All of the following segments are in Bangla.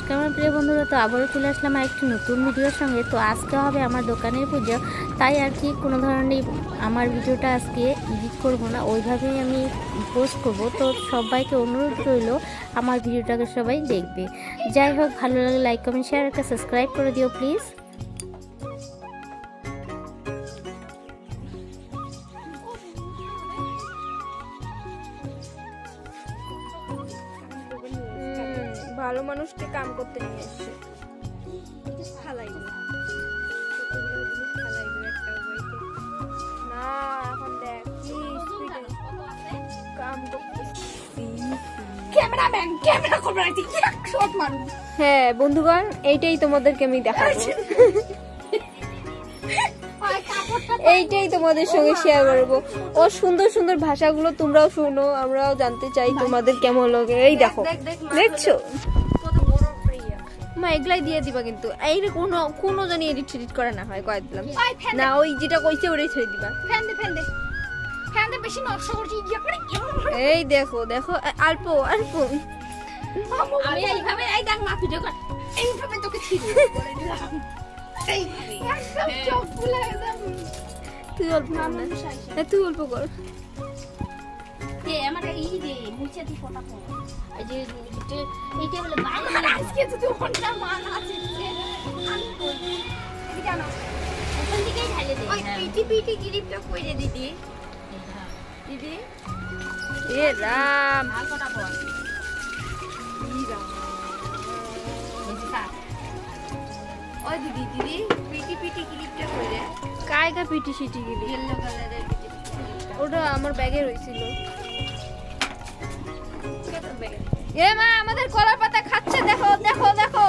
নমস্কার আমার প্রিয় বন্ধুরা, তো আবারও চলে আসলাম আরেকটি নতুন ভিডিওর সঙ্গে। তো আজকে হবে আমার দোকানের পুজো, তাই আর কি কোনো ধরনের আমার ভিডিওটা আজকে এডিট করব না, ওইভাবেই আমি পোস্ট করব। তো সবাইকে অনুরোধ রইল আমার ভিডিওটাকে সবাই দেখবে। যাই হোক, ভালো লাগলে লাইক কমেন্ট শেয়ার একটা সাবস্ক্রাইব করে দিও প্লিজ। ভালো মানুষকে কাম করতে নিয়ে এসছে। না এখন দেখ কি স্পিডে কাম করতেছি। ক্যামেরাম্যান ক্যামেরা করবে না, ঠিক শট মারু। হ্যাঁ বন্ধুগণ, এইটাই তোমাদেরকে আমি দেখাবো, এইটাই তোমাদের সঙ্গে শেয়ার করবো। ও সুন্দর সুন্দর ভাষাগুলো তোমরাও শোনো, আমরাও জানতে চাই তোমাদের কেমন লাগে। এই দেখো, দেখছো মা, এগুলাই দিয়ে দিবা কিন্তু এই কোনো জানি এডিট টেডিট করে না হয়, কয়ে দিলাম না, ওই যেটা কইছে ওটাই ছেড়ে দিবা। বেশি নকশা করছি। এই দেখো দেখো, অল্প অল্প আমি এইভাবে, এই দেখ মা ভিডিও কর, এইভাবে তোকে ছিড়ে বলে দিলাম। তুই অল্প কর না, তুই অল্প কর। আমার এই যে মুছে দি ফটা ফটো এই যে এইটা বলে বাইরে আজকে তো তুই ঘন্টা মান আছে আমি কই এদিকে আনো, ওখান থেকেই ঢালে দে। ওই পিটি পিটি ক্লিপটা কইরে দিদি দিদি। এ রাম, হাল ফটা পড় ই রাম, এই যে ওই দিদি দিদি পিটি পিটি ক্লিপটা কইরে কায়গা পিটি সিটি গিলি ইয়েলো কালারের ওটা আমার ব্যাগে রইছিল। এ মা, আমাদের কলার পাতা খাচ্ছে, দেখো দেখো দেখো,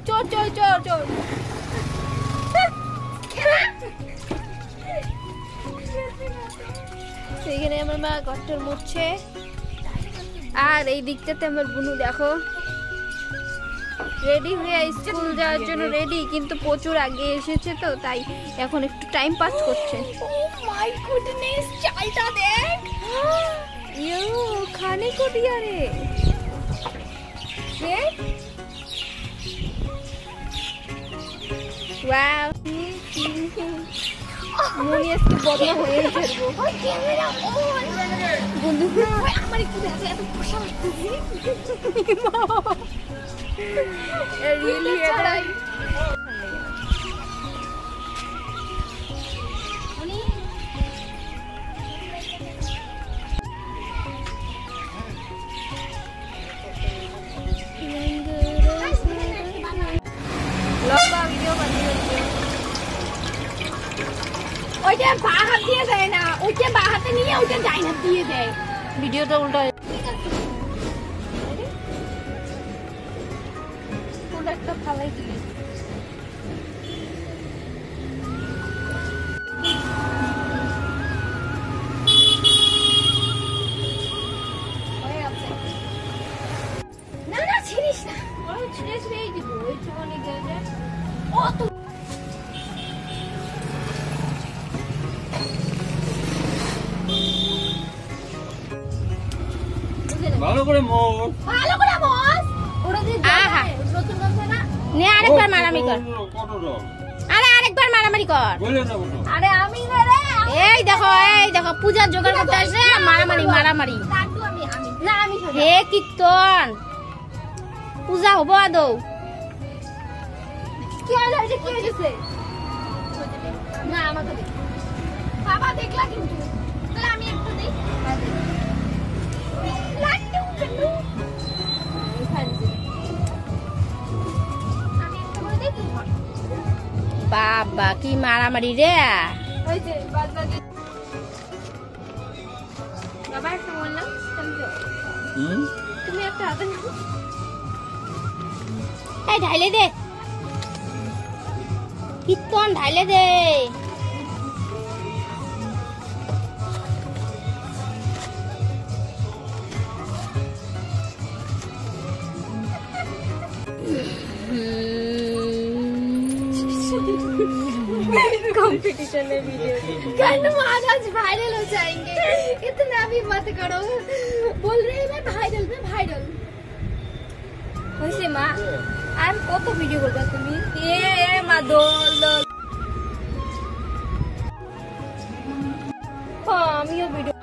চোর চোর চোর চোর। সেইখানে আমার মা ঘরটার মুছছে, আর এই দিকটাতে আমার বুনু দেখো রেডি হয়ে স্কুল যাওয়ার জন্য রেডি, কিন্তু প্রচুর আগে এসেছে তো তাই এখন একটু টাইম পাস করছে। ও মাই গুডনেস, চালটা দেখ, ইয়ো খানে কো দিয়া রে। ওয়াও, মনে আজকে বদলা হয়ে ফেলবো। ক্যামেরা অন বন্ধু, আমার একটু দেখো, এত খুশি লাগতেছে রিয়েলি। এটাই লম্বা ভিডিও বানিয়ে ওইটা বা হাত দিয়ে দেয় না, ওইটা বা হাতে নিয়ে ওইটা ডাই হাত দিয়ে দেয়, ভিডিওটা উল্টা একটা ফালাই দিলে। না না ছিড়িস না, ওই ছিড়ে ছিড়েই দিব, ওই চুমনি গেলে ও তো ভালো করে মোর, ভালো করে বস। ওরা যে আহা নতুন গন্ধ না নে, আরেকবার মারামারি কর, কতটা আরে আরেকবার মারামারি কর। বলে দাও তো। আরে আমি না রে, এই দেখো পূজার জোগাড় করতে আসে, মারামারি মারামারি। লাড্ডু আমি না আমি হে কীর্তন, পূজা হবো আদৌ? কি হলো, এটা কি হইছে? না আমাকে দে বাবা, দেখলা কিন্তু তাহলে আমি একটু দেই লাড্ডু লাড্ডু আমি একটু করে দেই তুই ধর। বাবা কি মারামারি রে। ওই যে বাদ বাদ বাবা একটা বললাম তুমি একটা হাতে নাও। এই ঢাইলে দে কীর্তন, ঢাইলে দে। कंपटीशन में वीडियो गाना आज वायरल हो जाएंगे, इतना भी मत करो। बोल रहे हैं मैं वायरल वैसे माँ আর কত ভিডিও করবে তুমি? মা দোল দোল। আমিও ভিডিও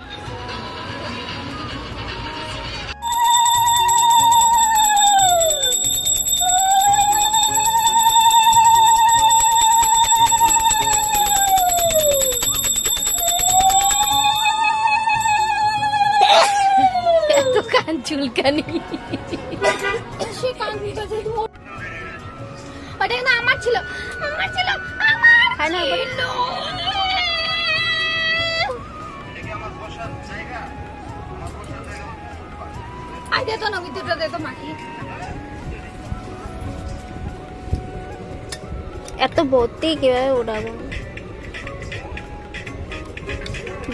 এত কান চুলকানি সে কান চুলকাছে ওটা না আমার ছিল আমার ছিল আইদে তো না ভিতরটা দে তো মাটি এত ভর্তি কিভাবে উঠাবো?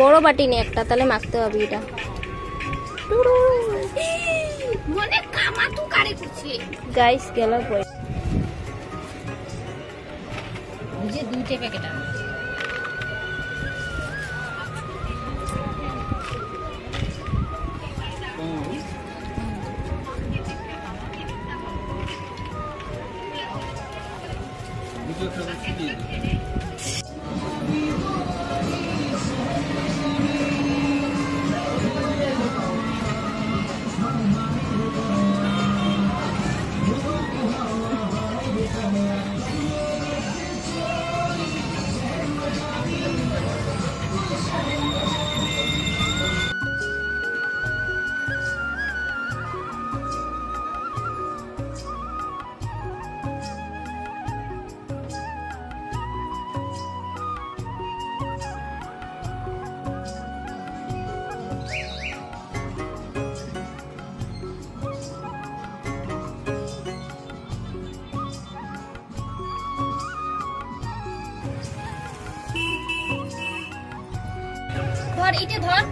বড় বাটি নেই একটা, তাহলে মাখতে হবে এটা। মনে কামা তু কারে করছে গাইস গেল পরে যে দুইটা প্যাকেট আছে ভিডিও করে দিয়ে ধর এটা ধর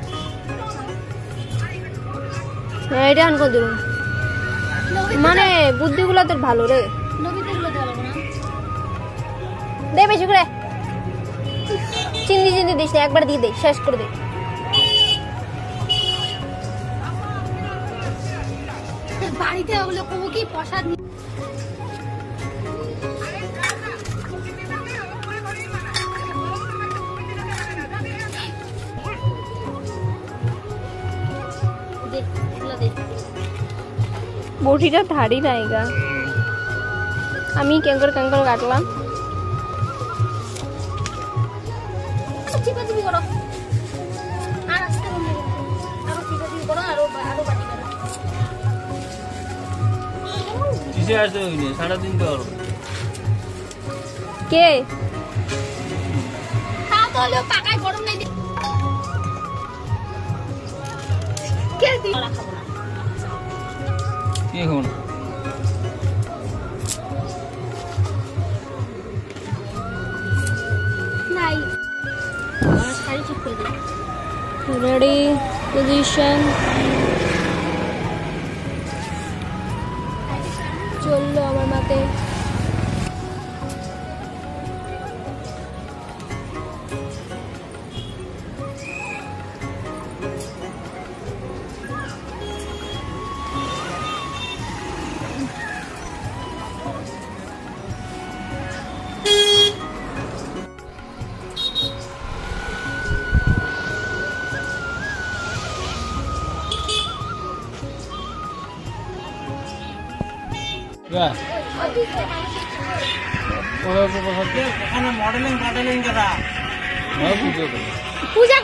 এটা আনকো দিল মানে বুদ্ধিগুলো তোর ভালো রে। নবীগুলো ধরব না দে বেশি করে চিনি চিনি দিস না, একবার দিয়ে দে, শেষ করে দে। বাড়িতে ওগুলো কবু কি প্রসাদ বটিটা ধারি নাই গা, আমি ক্যাঙ্কর ক্যাঙ্কর কাটলাম। চিপাচিপি করো আর আস্তে বন্ধ করো, আরো চিপাচিপি করো, আরো আরো বাটি করো। কিসে আসতে হইনি সারাদিন তো আরো কে তা তো হলো পাকায় গরম নাই কে দি রাখাবো না কি এখন নাই আমার শাড়ি ঠিক করে দে। রেডি পজিশন চললো আমার মাতে। মডেলিং করা পূজা